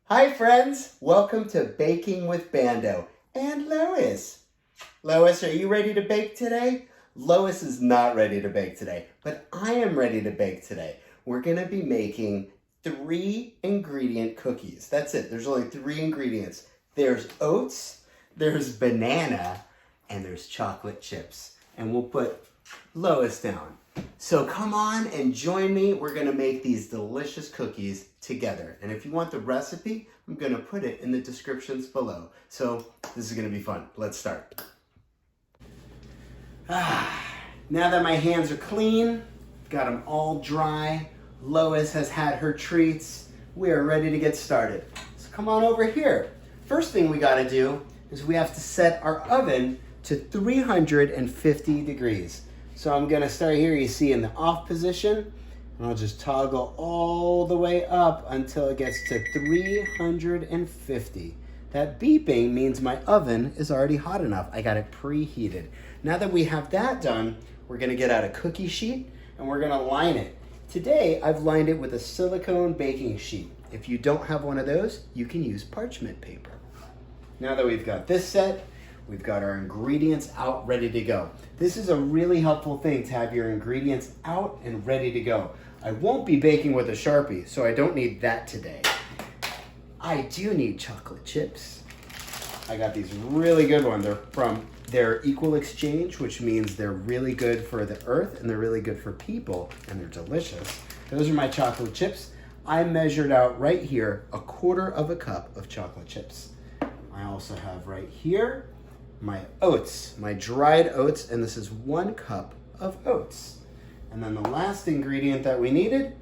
Hi friends, welcome to Baking with Bando and Lois. Lois, are you ready to bake today? Lois is not ready to bake today, but I am ready to bake today. We're going to be making 3-ingredient cookies. That's it. There's only 3 ingredients. There's oats, there's banana, and there's chocolate chips. And we'll put Lois down. So come on and join me. We're going to make these delicious cookies together. And if you want the recipe, I'm going to put it in the descriptions below. So this is going to be fun. Let's start. Now that my hands are clean, got them all dry, Lois has had her treats, we are ready to get started. So come on over here. First thing we got to do is we have to set our oven to 350 degrees. So I'm going to start here, you see, in the off position, and I'll just toggle all the way up until it gets to 350. That beeping means my oven is already hot enough. I got it preheated. Now that we have that done, we're going to get out a cookie sheet and we're going to line it. Today, I've lined it with a silicone baking sheet. If you don't have one of those, you can use parchment paper. Now that we've got this set, we've got our ingredients out, ready to go. This is a really helpful thing to have your ingredients out and ready to go. I won't be baking with a Sharpie, so I don't need that today. I do need chocolate chips. I got these really good ones. They're from their equal exchange, which means they're really good for the earth and they're really good for people and they're delicious. Those are my chocolate chips. I measured out right here 1/4 cup of chocolate chips. I also have right here my oats, my dried oats, and this is 1 cup of oats. And then the last ingredient that we needed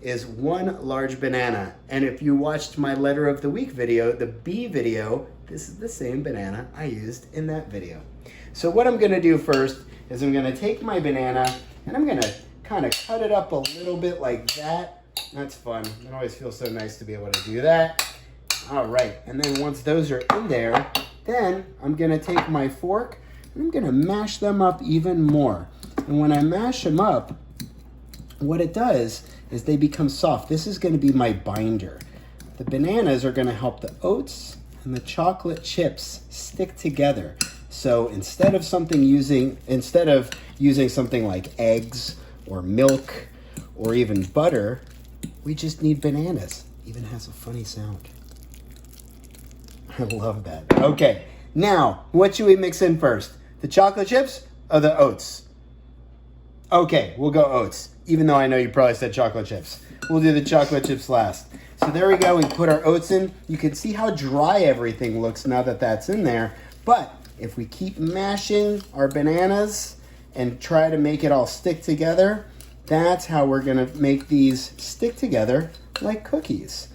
is 1 large banana. And if you watched my letter of the week video, the B video, this is the same banana I used in that video. So what I'm gonna do first is I'm gonna take my banana and I'm gonna kind of cut it up a little bit like that. That's fun. It always feels so nice to be able to do that. All right, and then once those are in there, then I'm gonna take my fork and I'm gonna mash them up even more. And when I mash them up, what it does is they become soft. This is gonna be my binder. The bananas are gonna help the oats and the chocolate chips stick together. So instead of using something like eggs or milk or even butter, we just need bananas. Even has a funny sound. I love that. Okay, now, what should we mix in first? The chocolate chips or the oats? Okay, we'll go oats, even though I know you probably said chocolate chips. We'll do the chocolate chips last. So there we go, we put our oats in. You can see how dry everything looks now that that's in there. But if we keep mashing our bananas and try to make it all stick together, that's how we're gonna make these stick together like cookies.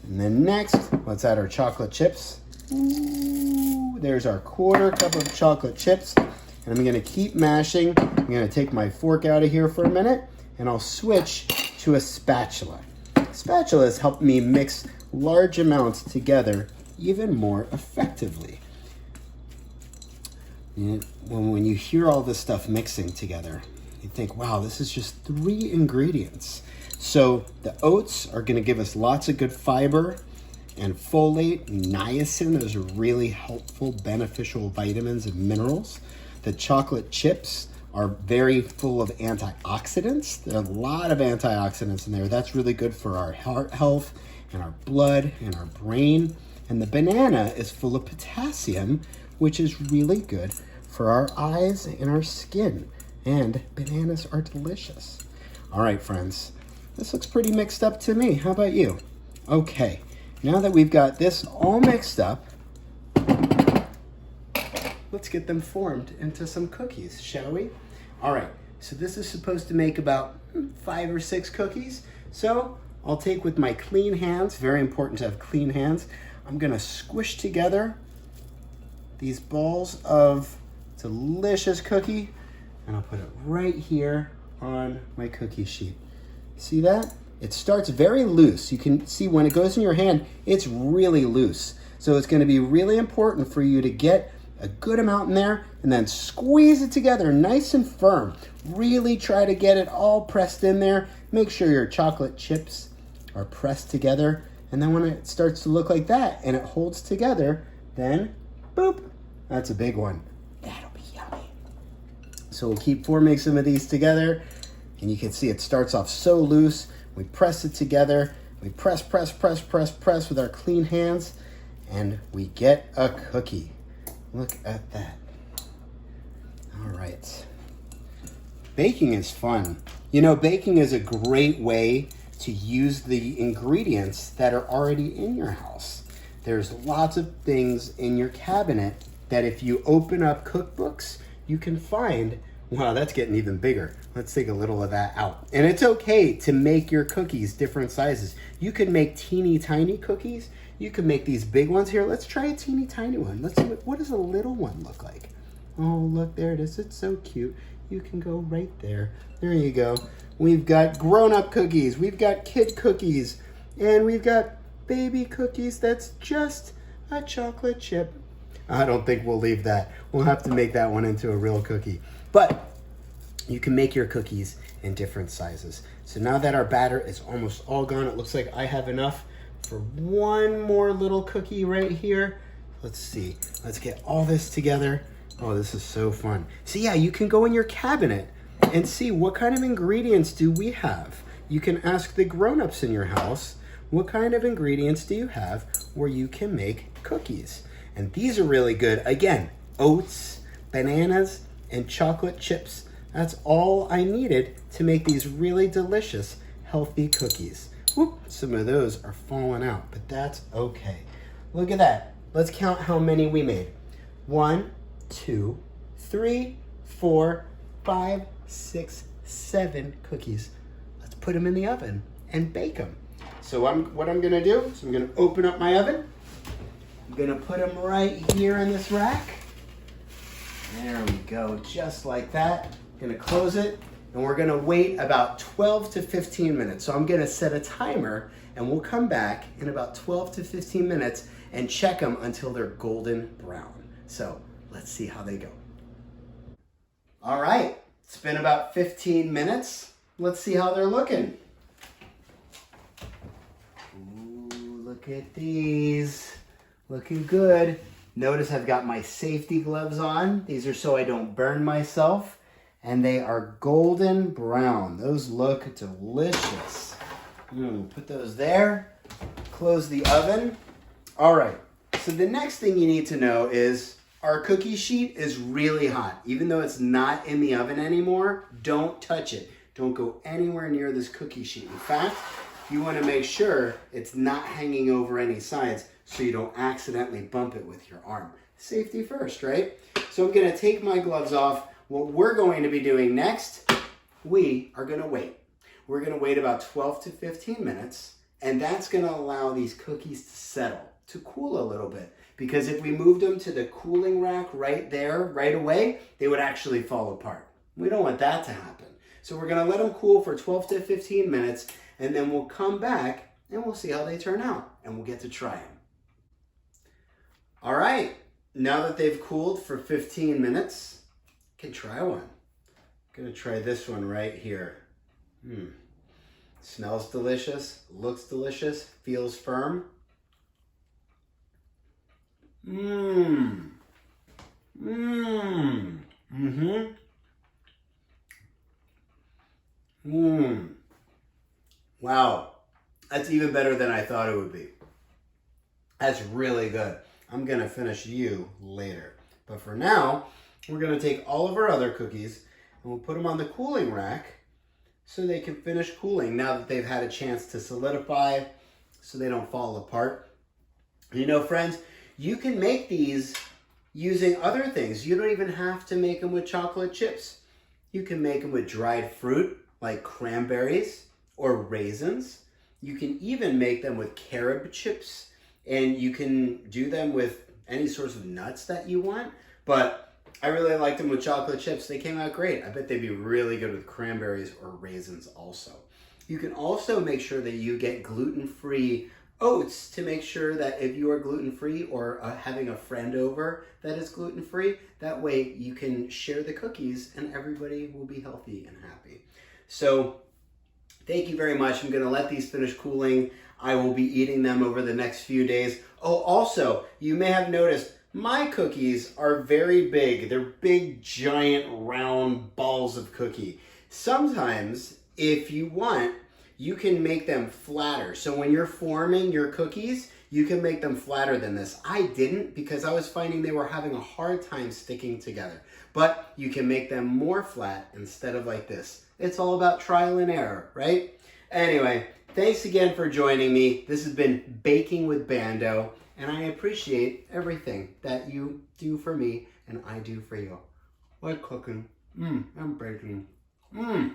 And then next, let's add our chocolate chips. Ooh, there's our 1/4 cup of chocolate chips. And I'm gonna keep mashing. I'm gonna take my fork out of here for a minute and I'll switch to a spatula. Spatulas help me mix large amounts together even more effectively. And when you hear all this stuff mixing together, you think, wow, this is just 3 ingredients. So the oats are gonna give us lots of good fiber and folate, niacin. Those are really helpful, beneficial vitamins and minerals. The chocolate chips are very full of antioxidants. There are a lot of antioxidants in there. That's really good for our heart health and our blood and our brain. And the banana is full of potassium, which is really good for our eyes and our skin. And bananas are delicious. All right, friends. This looks pretty mixed up to me. How about you? Okay, now that we've got this all mixed up, let's get them formed into some cookies, shall we? All right, so this is supposed to make about 5 or 6 cookies. So I'll take with my clean hands, very important to have clean hands, I'm gonna squish together these balls of delicious cookie, and I'll put it right here on my cookie sheet. See that? It starts very loose. You can see when it goes in your hand, it's really loose. So it's gonna be really important for you to get a good amount in there and then squeeze it together nice and firm. Really try to get it all pressed in there. Make sure your chocolate chips are pressed together And then when it starts to look like that and it holds together, then boop, that's a big one. That'll be yummy. So we'll keep forming some of these together, and you can see it starts off so loose. We press it together. We press with our clean hands, and we get a cookie. Look at that. All right. Baking is fun. You know, baking is a great way to use the ingredients that are already in your house. There's lots of things in your cabinet that if you open up cookbooks, you can find. Wow, that's getting even bigger. Let's take a little of that out. And it's okay to make your cookies different sizes. You can make teeny tiny cookies. You can make these big ones here. Let's try a teeny tiny one. Let's see what does a little one look like. Oh, look, there it is. It's so cute. You can go right there. There you go. We've got grown-up cookies. We've got kid cookies. And we've got baby cookies. That's just a chocolate chip. I don't think we'll leave that. We'll have to make that one into a real cookie. But you can make your cookies in different sizes. So now that our batter is almost all gone, it looks like I have enough for one more little cookie right here. Let's see. Let's get all this together. Oh, this is so fun. So yeah, you can go in your cabinet and see what kind of ingredients do we have. You can ask the grown-ups in your house, what kind of ingredients do you have where you can make cookies? And these are really good. Again, oats, bananas, and chocolate chips. That's all I needed to make these really delicious, healthy cookies. Whoop, some of those are falling out, but that's okay. Look at that. Let's count how many we made. 1, 2, 3, 4, 5, 6, 7 cookies. Let's put them in the oven and bake them. So what I'm gonna do is I'm gonna open up my oven. I'm gonna put them right here in this rack. There we go, just like that. I'm gonna close it, and we're gonna wait about 12 to 15 minutes. So I'm gonna set a timer, and we'll come back in about 12 to 15 minutes and check them until they're golden brown. So let's see how they go. All right, it's been about 15 minutes. Let's see how they're looking. Ooh, look at these. Looking good. Notice I've got my safety gloves on. These are so I don't burn myself. And they are golden brown. Those look delicious. Put those there. Close the oven. All right, so the next thing you need to know is our cookie sheet is really hot. Even though it's not in the oven anymore, don't touch it. Don't go anywhere near this cookie sheet. In fact, you want to make sure it's not hanging over any sides so you don't accidentally bump it with your arm. Safety first, right? So I'm going to take my gloves off. What we're going to be doing next, we are going to wait. We're going to wait about 12 to 15 minutes, and that's going to allow these cookies to settle, to cool a little bit. Because if we moved them to the cooling rack right there, right away, they would actually fall apart. We don't want that to happen. So we're going to let them cool for 12 to 15 minutes, and then we'll come back and we'll see how they turn out, and we'll get to try them. All right, now that they've cooled for 15 minutes, you can try one. I'm going to try this one right here. Smells delicious, looks delicious, feels firm. Wow, that's even better than I thought it would be. That's really good. I'm gonna finish you later. But for now, we're gonna take all of our other cookies and we'll put them on the cooling rack so they can finish cooling now that they've had a chance to solidify so they don't fall apart. You know, friends, you can make these using other things. You don't even have to make them with chocolate chips. You can make them with dried fruit like cranberries or raisins. You can even make them with carob chips, and you can do them with any sorts of nuts that you want. But I really liked them with chocolate chips. They came out great. I bet they'd be really good with cranberries or raisins also. You can also make sure that you get gluten-free oats to make sure that if you are gluten-free or having a friend over that is gluten-free, that way you can share the cookies and everybody will be healthy and happy. So thank you very much. I'm going to let these finish cooling. I will be eating them over the next few days. Oh, also, you may have noticed my cookies are very big. They're big, giant, round balls of cookie. Sometimes, if you want, you can make them flatter. So when you're forming your cookies, you can make them flatter than this. I didn't because I was finding they were having a hard time sticking together. But you can make them more flat instead of like this. It's all about trial and error, right? Anyway, thanks again for joining me. This has been Baking with Bando, and I appreciate everything that you do for me and I do for you. Like cooking, and baking, mm-hmm.